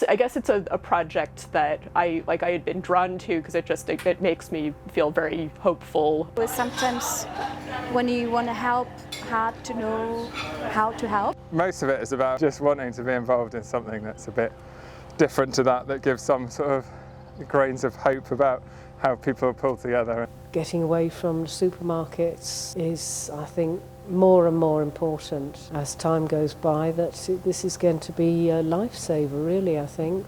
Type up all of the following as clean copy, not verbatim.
I guess it's a project that I had been drawn to because it makes me feel very hopeful. It's sometimes when you want to help, hard to know how to help. Most of it is about just wanting to be involved in something that's a bit different to that gives some sort of grains of hope about how people are pulled together. Getting away from supermarkets is, I think, more and more important as time goes by. That this is going to be a lifesaver, really, I think.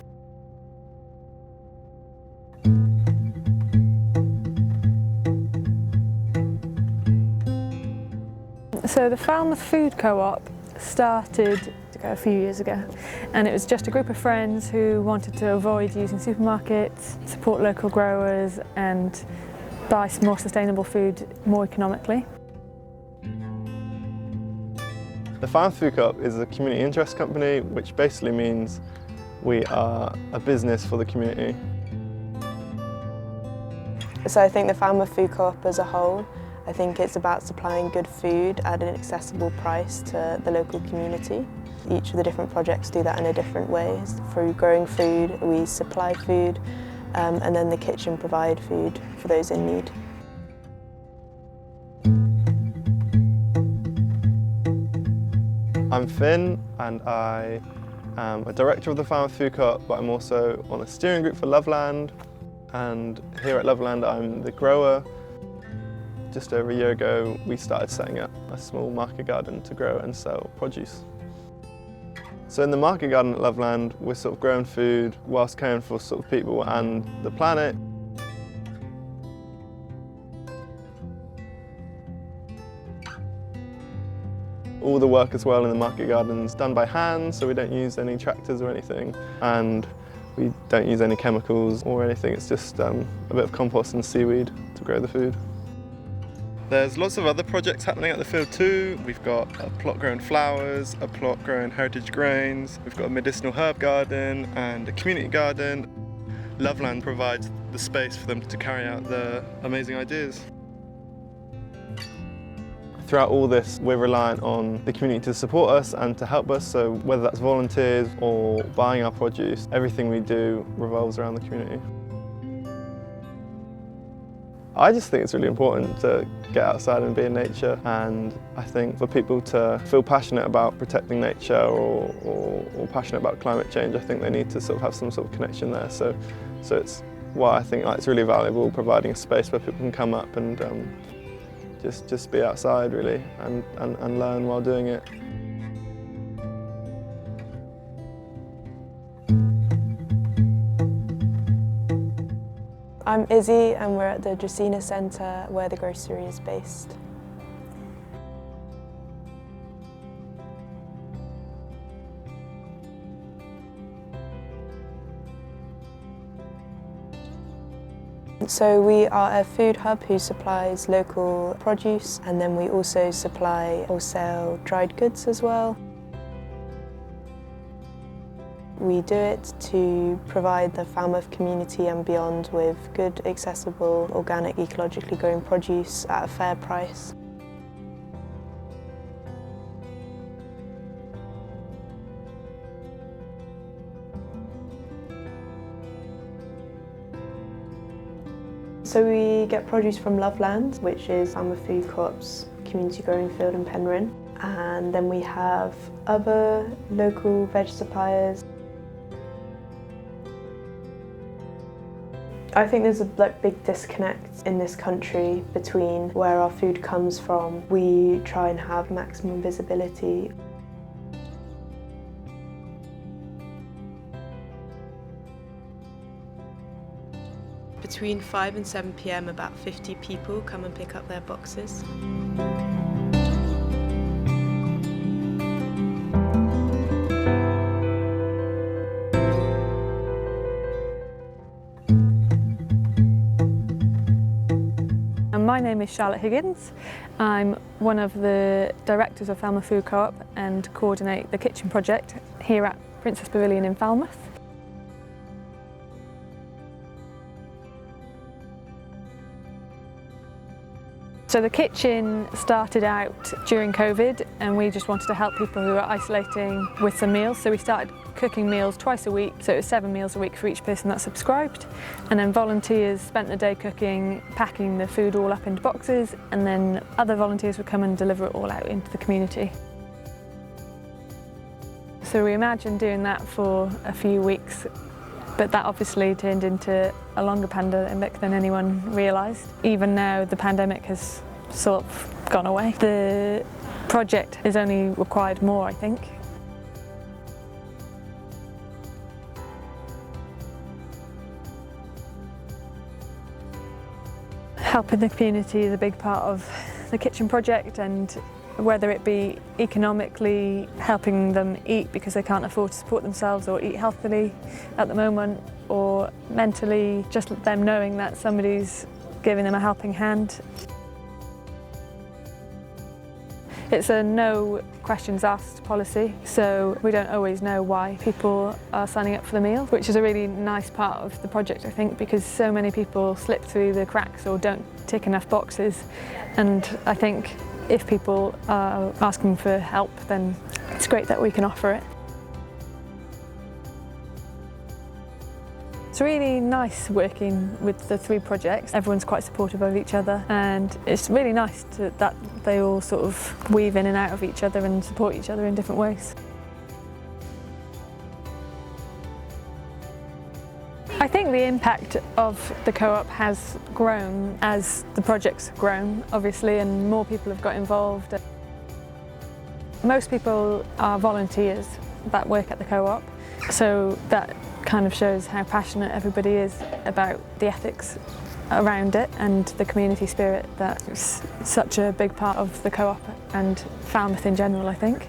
So the Falmouth Food Co-op started a few years ago, and it was just a group of friends who wanted to avoid using supermarkets, support local growers and buy more sustainable food more economically. The Falmouth Food Co-op is a community interest company, which basically means we are a business for the community. So I think the Falmouth Food Co-op as a whole, I think it's about supplying good food at an accessible price to the local community. Each of the different projects do that in a different way. Through growing food, we supply food, and then the kitchen provide food for those in need. I'm Finn, and I am a director of the Falmouth Food Co-op, but I'm also on a steering group for Loveland, and here at Loveland I'm the grower. Just over a year ago we started setting up a small market garden to grow and sell produce. So in the market garden at Loveland we're sort of growing food whilst caring for sort of people and the planet. All the work as well in the market garden is done by hand, so we don't use any tractors or anything, and we don't use any chemicals or anything. It's just a bit of compost and seaweed to grow the food. There's lots of other projects happening at the field too. We've got a plot growing flowers, a plot growing heritage grains, we've got a medicinal herb garden and a community garden. Loveland provides the space for them to carry out their amazing ideas. Throughout all this, we're reliant on the community to support us and to help us, so whether that's volunteers or buying our produce, everything we do revolves around the community. I just think it's really important to get outside and be in nature, and I think for people to feel passionate about protecting nature or passionate about climate change, I think they need to sort of have some sort of connection there. So it's why I think it's really valuable providing a space where people can come up and just be outside really and learn while doing it. I'm Izzy and we're at the Dresina Centre where the grocery is based. So we are a food hub who supplies local produce, and then we also supply wholesale dried goods as well. We do it to provide the Falmouth community and beyond with good, accessible, organic, ecologically grown produce at a fair price. So we get produce from Loveland, which is Falmouth Food Co-op's community growing field in Penryn. And then we have other local veg suppliers. I think there's a big disconnect in this country between where our food comes from. We try and have maximum visibility. Between 5 and 7 p.m, about 50 people come and pick up their boxes. My name is Charlotte Higgins. I'm one of the directors of Falmouth Food Co-op and coordinate the kitchen project here at Princess Pavilion in Falmouth. So the kitchen started out during COVID and we just wanted to help people who were isolating with some meals. So we started cooking meals twice a week, so it was 7 meals a week for each person that subscribed. And then volunteers spent the day cooking, packing the food all up into boxes, and then other volunteers would come and deliver it all out into the community. So we imagined doing that for a few weeks, but that obviously turned into a longer pandemic than anyone realised. Even now, the pandemic has sort of gone away. The project has only required more, I think. Helping the community is a big part of the kitchen project, and whether it be economically helping them eat because they can't afford to support themselves or eat healthily at the moment, or mentally just them knowing that somebody's giving them a helping hand. It's a no questions asked policy, so we don't always know why people are signing up for the meal, which is a really nice part of the project, I think, because so many people slip through the cracks or don't tick enough boxes. And I think if people are asking for help, then it's great that we can offer it. It's really nice working with the 3 projects. Everyone's quite supportive of each other, and it's really nice that they all sort of weave in and out of each other and support each other in different ways. I think the impact of the co-op has grown as the project's grown, obviously, and more people have got involved. Most people are volunteers that work at the co-op, so that kind of shows how passionate everybody is about the ethics around it and the community spirit that's such a big part of the co-op and Falmouth in general, I think.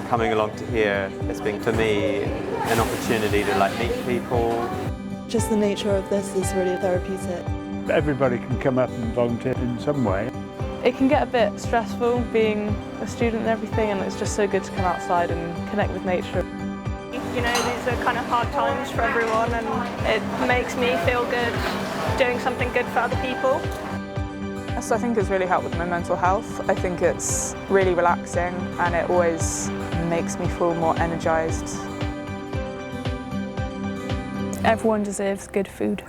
Coming along to here has been, for me, an opportunity to meet people. Just the nature of this is really therapeutic. Everybody can come up and volunteer in some way. It can get a bit stressful being a student and everything, and it's just so good to come outside and connect with nature. You know, these are kind of hard times for everyone, and it makes me feel good doing something good for other people. So I think it's really helped with my mental health. I think it's really relaxing and it always makes me feel more energised. Everyone deserves good food.